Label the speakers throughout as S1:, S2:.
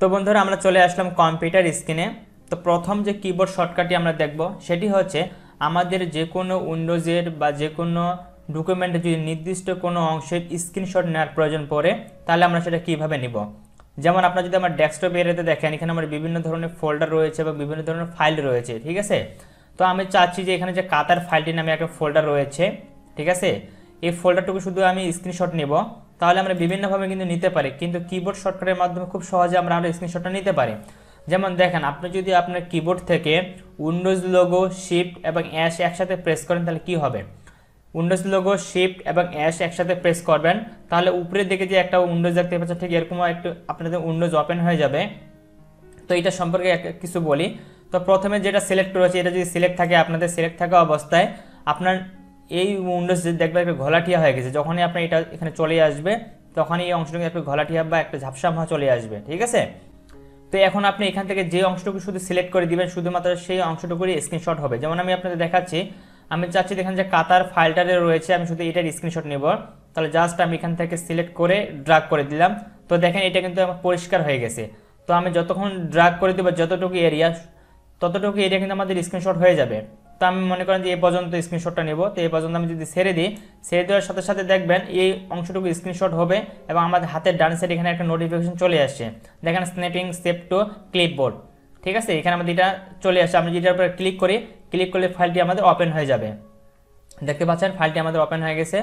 S1: তো বন্ধুরা আমরা চলে আসলাম কম্পিউটার স্ক্রিনে। তো প্রথম যে কিবোর্ড শর্টকাটটি আমরা দেখব সেটি হচ্ছে আমাদের যে কোনো উইন্ডোজের বা যে কোনো ডকুমেন্টে যদি নির্দিষ্ট কোনো অংশের স্ক্রিনশট নেওয়ার প্রয়োজন পড়ে তাহলে আমরা সেটা কিভাবে নিব। যেমন আপনারা যদি আমার ডেস্কটপ এরিয়াতে দেখেন, এখানে আমার বিভিন্ন ধরনের ফোল্ডার রয়েছে এবং বিভিন্ন ধরনের ফাইল রয়েছে, ঠিক আছে। তো আমি চাচ্ছি যে এখানে যে কাতার ফাইলটি নামে একটা ফোল্ডার রয়েছে, ঠিক আছে, এই ফোল্ডারটুকু শুধু আমি স্ক্রিনশট নেব। তাহলে আমরা বিভিন্নভাবে কিন্তু নিতে পারি, কিন্তু কিবোর্ড শর্টকাটের মাধ্যমে খুব সহজে আমরা স্ক্রিনশটটা নিতে পারি। যেমন দেখেন, আপনি যদি আপনার কিবোর্ড থেকে উইন্ডোজ লোগো, শিফট এবং অ্যাশ একসাথে প্রেস করেন তাহলে কি হবে। উইন্ডোজ লোগো, শিফট এবং অ্যাশ একসাথে প্রেস করবেন, তাহলে উপরের দিকে যে একটা উইন্ডোজ দেখতে পাচ্ছেন ঠিক এরকম একটু আপনাদের উইন্ডোজ ওপেন হয়ে যাবে। তো এটা সম্পর্কে কিছু বলি। তো প্রথমে যেটা সিলেক্ট রয়েছে, এটা যদি সিলেক্ট থাকে, আপনাদের সিলেক্ট থাকা অবস্থায় আপনার এই উইন্ডোজ দেখবে একটা ঘোলাটিয়া হয়ে গেছে। যখনই আপনি এটা এখানে চলে আসবে তখনই এই অংশটুকু একটা ঘোলাটিয়া বা একটা ঝাপসা ভাব চলে আসবে, ঠিক আছে। তো এখন আপনি এখান থেকে যে অংশটুকু শুধু সিলেক্ট করে দিবেন, শুধুমাত্র সেই অংশটুকুরই স্ক্রিনশট হবে। যেমন আমি আপনাদের দেখাচ্ছি, আমি চাচ্ছি দেখেন যে কাতার ফাইলটারে রয়েছে, আমি শুধু এটার স্ক্রিনশট নেব। তাহলে জাস্ট আমি এখান থেকে সিলেক্ট করে ড্র্যাগ করে দিলাম। তো দেখেন এটা কিন্তু আমার পরিষ্কার হয়ে গেছে। তো আমি যতক্ষণ ড্র্যাগ করে দেবো যতটুকু এরিয়া, ততটুকু এরিয়া কিন্তু আমাদের স্ক্রিনশট হয়ে যাবে। তো আমি মনে করেন যে এই পর্যন্ত স্ক্রিনশটটা নেব। তো এই পর্যন্ত আমি যদি ছেড়ে দিই, ছেড়ে দেওয়ার সাথে সাথে দেখবেন এই অংশটুকু স্ক্রিনশট হবে এবং আমাদের হাতের ডান সাইডে এখানে একটা নোটিফিকেশন চলে আসছে, দেখেন স্ন্যাপিং সেভ টু ক্লিপবোর্ড, ঠিক আছে। এখানে আমাদের এটা চলে আসছে। আমি যেটার উপরে ক্লিক করি, ক্লিক করলে ফাইলটি আমাদের ওপেন হয়ে যাবে। দেখতে পাচ্ছেন ফাইলটি আমাদের ওপেন হয়ে গেছে।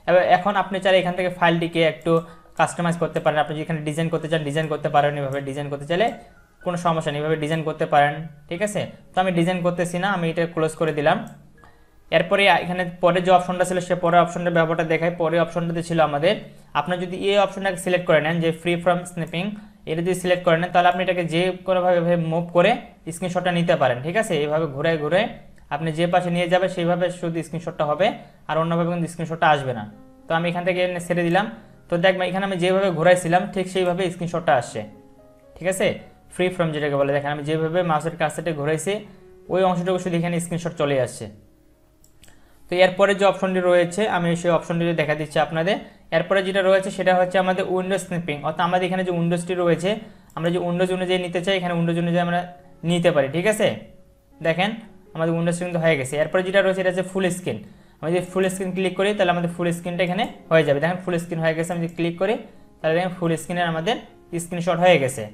S1: এবার এখন আপনি চাইলে এখান থেকে ফাইলটিকে একটু কাস্টমাইজ করতে পারেন। আপনি যেখানে ডিজাইন করতে চান ডিজাইন করতে পারেন, এভাবে ডিজাইন করতে চাইলে কোনো সমস্যা নেই, এভাবে ডিজাইন করতে পারেন, ঠিক আছে। তো আমি ডিজাইন করতেছি না, আমি এটা ক্লোজ করে দিলাম। এরপরে এখানে পরে যে অপশনটা ছিল সে পরের অপশনটার ব্যাপারটা দেখায়। পরের অপশনটাতে ছিল আমাদের, আপনার যদি এই অপশনটাকে সিলেক্ট করে নেন যে ফ্রি ফ্রম স্ন্যাপিং, এটা যদি সিলেক্ট করে নেন তাহলে আপনি এটাকে যে কোনোভাবে মুভ করে স্ক্রিনশটটা নিতে পারেন, ঠিক আছে। এইভাবে ঘুরে ঘুরে আপনি যে পাশে নিয়ে যাবে সেইভাবে শুধু স্ক্রিনশটটা হবে, আর অন্যভাবে কিন্তু স্ক্রিনশটটা আসবে না। তো আমি এখান থেকে ছেড়ে দিলাম। তো দেখবেন এখানে আমি যেভাবে ঘুরাইছিলাম ঠিক সেইভাবে স্ক্রিনশটটা আসছে, ঠিক আছে। ফ্রি ফ্রম যেটাকে বলে, দেখেন আমি যেভাবে মাউসের কার্সারটা ঘুরাইছি ওই অংশটুকু শুধু এখানে স্ক্রিনশট চলে আসছে। তো এরপরে যে অপশনটি রয়েছে আমি সেই অপশনটি দেখা দিচ্ছি আপনাদের। এরপরে যেটা রয়েছে সেটা হচ্ছে আমাদের উইন্ডোজ স্ন্যাপিং, অর্থাৎ আমাদের এখানে যে উইন্ডোজটি রয়েছে আমরা যে উইন্ডোজ অনুযায়ী নিতে চাই এখানে উইন্ডোজ অনুযায়ী আমরা নিতে পারি, ঠিক আছে। দেখেন আমাদের উইন্ডোজ কিন্তু হয়ে গেছে। এরপরে যেটা রয়েছে এটা হচ্ছে ফুল স্ক্রিন। আমি যদি ফুল স্ক্রিন ক্লিক করি তাহলে আমাদের ফুল স্ক্রিনটা এখানে হয়ে যাবে। দেখেন ফুল স্ক্রিন হয়ে গেছে। আমি যদি ক্লিক করি তাহলে দেখেন ফুল স্ক্রিনের আমাদের স্ক্রিনশট হয়ে গেছে।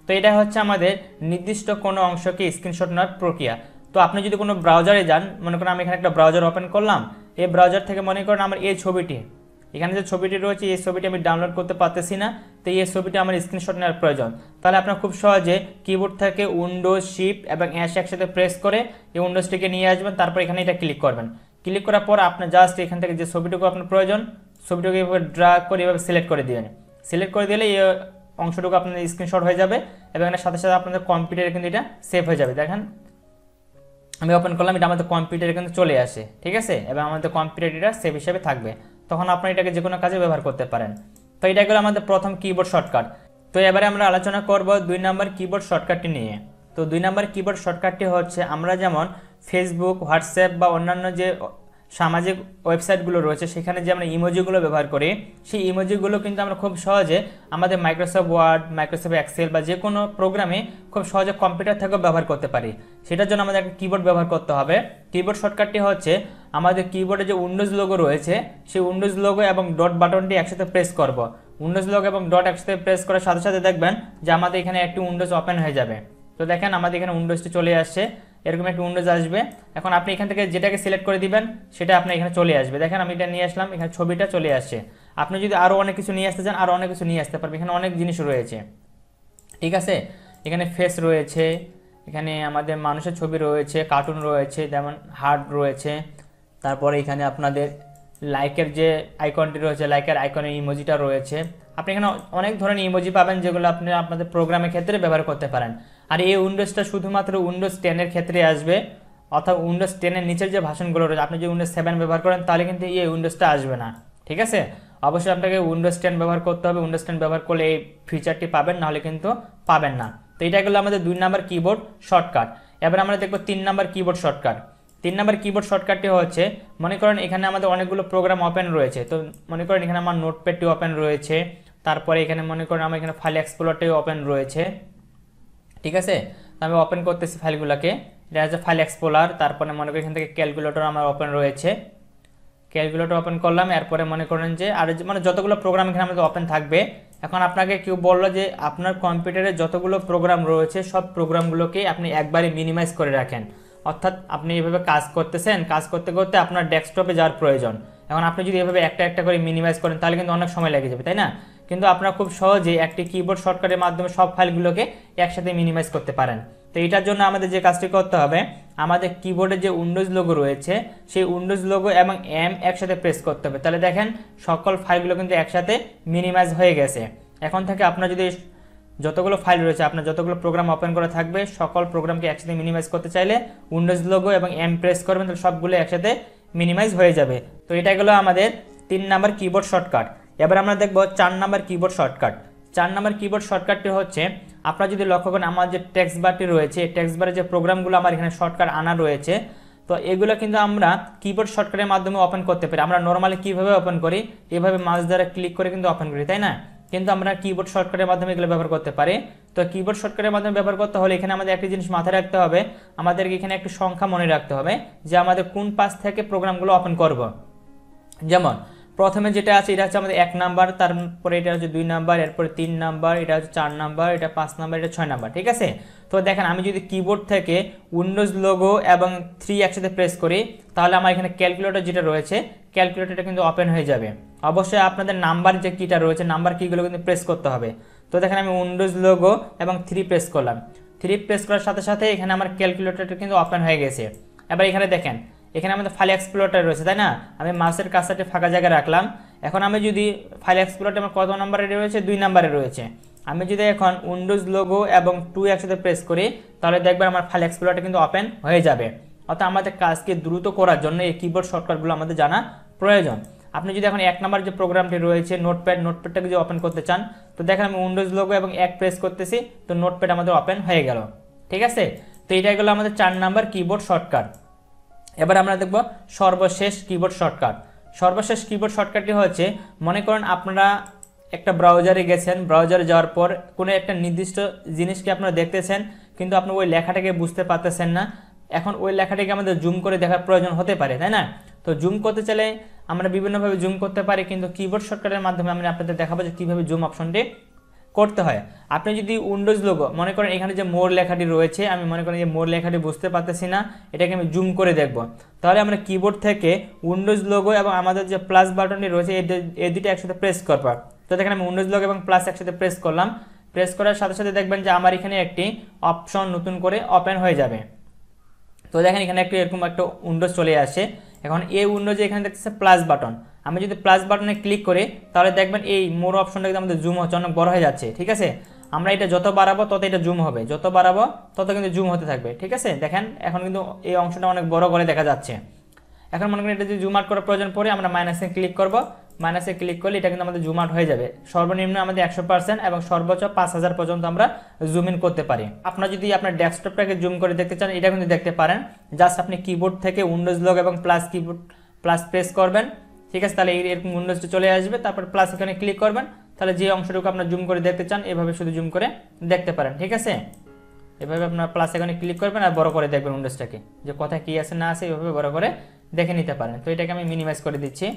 S1: তো এটা হচ্ছে আমাদের নির্দিষ্ট কোনো অংশকে স্ক্রিনশট নেওয়ার প্রক্রিয়া। তো আপনি যদি কোনো ব্রাউজারে যান, মনে করেন আমি এখানে একটা ব্রাউজার ওপেন করলাম, এই ব্রাউজার থেকে মনে করেন আমার এই ছবিটি, এখানে যে ছবিটি রয়েছে এই ছবিটি আমি ডাউনলোড করতে পারতেছি না, তো এই ছবিটি আমার স্ক্রিনশট নেওয়ার প্রয়োজন। তাহলে আপনার খুব সহজে কিবোর্ড থেকে উইন্ডোজ, শিফট এবং অ্যাশ একসাথে প্রেস করে এই উইন্ডোজটিকে নিয়ে আসবেন, তারপর এখানে এটা ক্লিক করবেন। ক্লিক করার পর আপনার জাস্ট এখান থেকে যে ছবিটুকু আপনার প্রয়োজন ছবিটুকু এভাবে ড্র্যাগ করে এভাবে সিলেক্ট করে দিবেন। সিলেক্ট করে দিলে এই অংশটুকু আপনার স্ক্রিনশট হয়ে যাবে এবং এর সাথে সাথে আপনাদের কম্পিউটারে কিন্তু এটা সেভ হয়ে যাবে। দেখেন আমি ওপেন করলাম, এটা আমাদের কম্পিউটারে কিন্তু চলে আসে, ঠিক আছে, এবং আমাদের কম্পিউটার এটা সেভ হিসেবে থাকবে। তখন আপনি এটাকে যে কোনো কাজে ব্যবহার করতে পারেন। তো এটা গেল আমাদের প্রথম কিবোর্ড শর্টকাট। তো এবারে আমরা আলোচনা করব 2 নম্বর কিবোর্ড শর্টকাটটি নিয়ে। তো 2 নম্বর কিবোর্ড শর্টকাটটি হচ্ছে আমরা যেমন ফেসবুক, হোয়াটসঅ্যাপ বা অন্যান্য যে সামাজিক ওয়েবসাইটগুলো রয়েছে সেখানে যে আমরা ইমোজিগুলো ব্যবহার করি, সেই ইমোজিগুলো কিন্তু আমরা খুব সহজে আমাদের মাইক্রোসফট ওয়ার্ড, মাইক্রোসফট এক্সেল বা যে কোনো প্রোগ্রামে খুব সহজে কম্পিউটার থেকেও ব্যবহার করতে পারি। সেটার জন্য আমাদের একটা কিবোর্ড ব্যবহার করতে হবে। কিবোর্ড শর্টকাটটি হচ্ছে আমাদের কিবোর্ডে যে উইন্ডোজ লোগো রয়েছে সেই উইন্ডোজ লোগো এবং ডট বাটনটি একসাথে প্রেস করব। উইন্ডোজ লোগো এবং ডট একসাথে প্রেস করার সাথে সাথে দেখবেন যে আমাদের এখানে একটি উইন্ডোজ ওপেন হয়ে যাবে। তো দেখেন আমাদের এখানে উইন্ডোজটি চলে আসছে, এরকম একটা উইন্ডোজ আসবে। এখন আপনি এখান থেকে যেটাকে সিলেক্ট করে দিবেন সেটা আপনি এখানে চলে আসবে। দেখেন আমি এটা নিয়ে আসলাম, এখানে ছবিটা চলে আসছে। আপনি যদি আরও অনেক কিছু নিয়ে আসতে চান আরও অনেক কিছু নিয়ে আসতে পারবেন, এখানে অনেক জিনিস রয়েছে, ঠিক আছে। এখানে ফেস রয়েছে, এখানে আমাদের মানুষের ছবি রয়েছে, কার্টুন রয়েছে, যেমন হার্ট রয়েছে। তারপরে এখানে আপনাদের লাইকের যে আইকনটি রয়েছে, লাইকের আইকনের ইমোজিটা রয়েছে। আপনি এখানে অনেক ধরনের ইমোজি পাবেন যেগুলো আপনি আপনাদের প্রোগ্রামের ক্ষেত্রে ব্যবহার করতে পারেন। আর এই উইন্ডোজটা শুধুমাত্র উইন্ডোজ 10-এর ক্ষেত্রে আসবে, অর্থাৎ উইন্ডোজ 10-এর নিচের যে ভার্সনগুলো রয়েছে, আপনি যদি উইন্ডোজ 7 ব্যবহার করেন তাহলে কিন্তু এই উইন্ডোজটা আসবে না, ঠিক আছে। অবশ্যই আপনাকে উইন্ডোজ 10 ব্যবহার করতে হবে। উইন্ডোজ 10 ব্যবহার করলে এই ফিচারটি পাবেন, নাহলে কিন্তু পাবেন না। তো এটা গেলো আমাদের 2 নম্বর কিবোর্ড শর্টকাট। এবার আমরা দেখবো 3 নম্বর কিবোর্ড শর্টকাট। 3 নম্বর কিবোর্ড শর্টকাটটি হচ্ছে, মনে করেন এখানে আমাদের অনেকগুলো প্রোগ্রাম ওপেন রয়েছে। তো মনে করেন এখানে আমার নোটপ্যাডটি ওপেন রয়েছে, তারপরে এখানে মনে করেন আমার এখানে ফাইল এক্সপ্লোরটাই ওপেন রয়েছে, ঠিক আছে। তো আমি ওপেন করতেছি ফাইলগুলোকে, এটা হচ্ছে ফাইল এক্সপ্লোরার। তারপরে মনে করি এখান থেকে ক্যালকুলেটর আমার ওপেন রয়েছে, ক্যালকুলেটর ওপেন করলাম। এরপরে মনে করেন যে আর মানে যতগুলো প্রোগ্রাম এখানে আমাদের ওপেন থাকবে। এখন আপনাকে কেউ বললো যে আপনার কম্পিউটারে যতগুলো প্রোগ্রাম রয়েছে সব প্রোগ্রামগুলোকে আপনি একবারে মিনিমাইজ করে রাখেন, অর্থাৎ আপনি এভাবে কাজ করতেছেন, কাজ করতে করতে আপনার ডেস্কটপে যাওয়ার প্রয়োজন। এখন আপনি যদি এভাবে একটা একটা করে মিনিমাইজ করেন তাহলে কিন্তু অনেক সময় লেগে যাবে, তাই না? কিন্তু আপনারা খুব সহজেই একটি কিবোর্ড শর্টকাটের মাধ্যমে সব ফাইলগুলোকে একসাথে মিনিমাইজ করতে পারেন। তো এটার জন্য আমাদের যে কাজটি করতে হবে, আমাদের কিবোর্ডে যে উইন্ডোজ লোগো রয়েছে সেই উইন্ডোজ লোগো এবং এম একসাথে প্রেস করতে হবে। তাহলে দেখেন সকল ফাইলগুলো কিন্তু একসাথে মিনিমাইজ হয়ে গেছে। এখন থেকে আপনার যদি যতগুলো ফাইল রয়েছে, আপনার যতগুলো প্রোগ্রাম ওপেন করা থাকবে, সকল প্রোগ্রামকে একসাথে মিনিমাইজ করতে চাইলে উইন্ডোজ লোগো এবং এম প্রেস করবেন, তাহলে সবগুলো একসাথে মিনিমাইজ হয়ে যাবে। তো এটা গেলো আমাদের 3 নাম্বার কিবোর্ড শর্টকাট। এবার আমরা দেখব 4 number keyboard shortcut. 4 number keyboard শর্টকাটটি হচ্ছে, আপনারা যদি লক্ষ্য করেন আমার যে টেক্সট বারটি রয়েছে, টেক্সট বারে যে প্রোগ্রামগুলো আমার এখানে শর্টকাট আনা রয়েছে, তো এগুলো কিন্তু আমরা কিবোর্ড শর্টকাটের মাধ্যমে ওপেন করতে পারি। আমরা নর্মালি কিভাবে ওপেন করি, এভাবে মাউস দ্বারা ক্লিক করে কিন্তু ওপেন করি, তাই না? কিন্তু আমরা কিবোর্ড শর্টকাটের মাধ্যমে এগুলো ব্যবহার করতে পারি। তো কিবোর্ড শর্টকাটের মাধ্যমে ব্যবহার করতে হলে এখানে আমাদের একটি জিনিস মাথায় রাখতে হবে, আমাদেরকে এখানে একটি সংখ্যা মনে রাখতে হবে যে আমাদের কোন পাশ থেকে প্রোগ্রামগুলো ওপেন করব। যেমন প্রথমে যেটা আছে এটা হচ্ছে আমাদের 1 নাম্বার, তারপরে এটা হচ্ছে 2 নাম্বার, এরপরে 3 নাম্বার, এটা হচ্ছে 4 নাম্বার, এটা 5 নাম্বার, এটা 6 নাম্বার, ঠিক আছে। তো দেখেন আমি যদি কিবোর্ড থেকে উইন্ডোজ লোগো এবং 3 একসাথে প্রেস করি তাহলে আমার এখানে ক্যালকুলেটর যেটা রয়েছে ক্যালকুলেটরটা কিন্তু ওপেন হয়ে যাবে। অবশ্যই আপনাদের নাম্বার যে কিটা রয়েছে নাম্বার কিগুলো কিন্তু প্রেস করতে হবে। তো দেখেন আমি উইন্ডোজ লোগো এবং 3 প্রেস করলাম, 3 প্রেস করার সাথে সাথে এখানে আমার ক্যালকুলেটরটা কিন্তু ওপেন হয়ে গেছে। এবার এখানে দেখেন এখানে আমাদের ফাইল এক্সপ্লোরার রয়েছে, তাই না? আমি মাউসের কাছাটি ফাঁকা জায়গায় রাখলাম। এখন আমি যদি ফাইল এক্সপ্লোরার আমার কত নম্বরে রয়েছে, 2 নম্বরে রয়েছে। আমি যদি এখন উইন্ডোজ লোগো এবং 2 একসাথে প্রেস করি তাহলে দেখবেন আমার ফাইল এক্সপ্লোরারটা কিন্তু ওপেন হয়ে যাবে। অর্থাৎ আমাদের কাজকে দ্রুত করার জন্য এই কিবোর্ড শর্টকাটগুলো আমাদের জানা প্রয়োজন। আপনি যদি এখন 1 নম্বর যে প্রোগ্রামটি রয়েছে নোটপ্যাডটাকে যদি ওপেন করতে চান তো দেখেন আমি উইন্ডোজ লোগো এবং 1 প্রেস করতেছি, তো নোটপ্যাড আমাদের ওপেন হয়ে গেল, ঠিক আছে। তো এটাই গেল আমাদের 4 নম্বর কিবোর্ড শর্টকাট। এবার আমরা দেখব সর্বশেষ কিবোর্ড শর্টকাট। সর্বশেষ কিবোর্ড শর্টকাটটি হচ্ছে, মনে করেন আপনারা একটা ব্রাউজারে গেছেন, ব্রাউজারে যাওয়ার পর কোনো একটা নির্দিষ্ট জিনিসকে আপনারা দেখতেছেন কিন্তু আপনি ওই লেখাটাকে বুঝতে পারতেছেন না। এখন ওই লেখাটাকে আমাদের জুম করে দেখার প্রয়োজন হতে পারে, তাই না? তো জুম করতে চাইলে আমরা বিভিন্নভাবে জুম করতে পারি, কিন্তু কিবোর্ড শর্টকাটের মাধ্যমে আমি আপনাদের দেখাবো যে কীভাবে জুম অপশনটি করতে হয়। আপনি যদি উইন্ডোজ লোগো মনে করেন এখানে যে মোর লেখাটি রয়েছে, আমি মনে করেন যে মোর লেখাটি বুঝতে পারতেছি না, এটাকে আমি জুম করে দেখব, তাহলে আমরা কিবোর্ড থেকে উইন্ডোজ লোগো এবং আমাদের যে প্লাস বাটনটি রয়েছে এই দুটো একসাথে প্রেস করব। তো দেখেন আমি উইন্ডোজ লোগো এবং প্লাস একসাথে প্রেস করলাম, প্রেস করার সাথে সাথে দেখবেন যে আমার এখানে একটি অপশন নতুন করে ওপেন হয়ে যাবে। তো দেখেন এখানে একটু এরকম একটা উইন্ডোজ চলে আসে। এখন এই উইন্ডোজে এখানে দেখতেছে প্লাস বাটন, আমি যদি প্লাস বাটনে ক্লিক করি তাহলে দেখবেন এই মোর অপশনটা কিন্তু আমাদের জুম হচ্ছে, অনেক বড় হয়ে যাচ্ছে, ঠিক আছে। আমরা এটা যত বাড়াবো তত এটা জুম হবে, যত বাড়াবো তত কিন্তু জুম হতে থাকবে, ঠিক আছে। দেখেন এখন কিন্তু এই অংশটা অনেক বড় করে দেখা যাচ্ছে। এখন মনে করেন এটা যদি জুম আউট করার প্রয়োজন পড়ে আমরা মাইনাসে ক্লিক করব, মাইনাসে ক্লিক করলে এটা কিন্তু আমাদের জুম আউট হয়ে যাবে। সর্বনিম্ন আমাদের 100% এবং সর্বোচ্চ 5000 পর্যন্ত আমরা জুম ইন করতে পারি। আপনারা যদি আপনার ডেস্কটপটাকে জুম করে দেখতে চান এটা কিন্তু দেখতে পারেন। জাস্ট আপনি কিবোর্ড থেকে উইন্ডোজ লোগো এবং প্লাস প্রেস করবেন, ঠিক আছে, তাহলে এরকম উইন্ডোজটা চলে আসবে। তারপর প্লাস এখানে ক্লিক করবেন, তাহলে যে অংশটুকু আপনার জুম করে দেখতে চান এভাবে শুধু জুম করে দেখতে পারেন, ঠিক আছে। এভাবে আপনার প্লাস এখানে ক্লিক করবেন আর বড় করে দেখবেন উইন্ডোজটাকে, যে কোথায় কী আছে না আছে এভাবে বড় করে দেখে নিতে পারেন। তো এটাকে আমি মিনিমাইজ করে দিচ্ছি।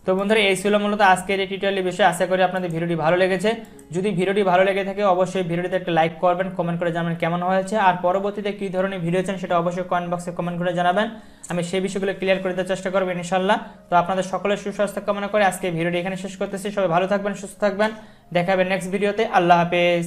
S1: তো বন্ধুরা এই ছিল মূলত আজকের এই টিউটোরিয়ালের বিষয়। আশা করি আপনাদের ভিডিওটি ভালো লেগেছে। যদি ভিডিওটি ভালো লেগে থাকে অবশ্যই ভিডিওটিতে একটা লাইক করবেন, কমেন্ট করে জানাবেন কেমন হয়েছে, আর পরবর্তীতে কী ধরনের ভিডিও চান সেটা অবশ্যই কমেন্ট বক্সে কমেন্ট করে জানাবেন। আমি সেই বিষয়গুলো ক্লিয়ার করে দেওয়ার চেষ্টা করবো ইনশাআল্লাহ। তো আপনাদের সকলের সুস্বাস্থ্য কামনা করে আজকে ভিডিওটি এখানে শেষ করতেছি। সবাই ভালো থাকবেন, সুস্থ থাকবেন, দেখা হবে নেক্সট ভিডিওতে। আল্লাহ হাফেজ।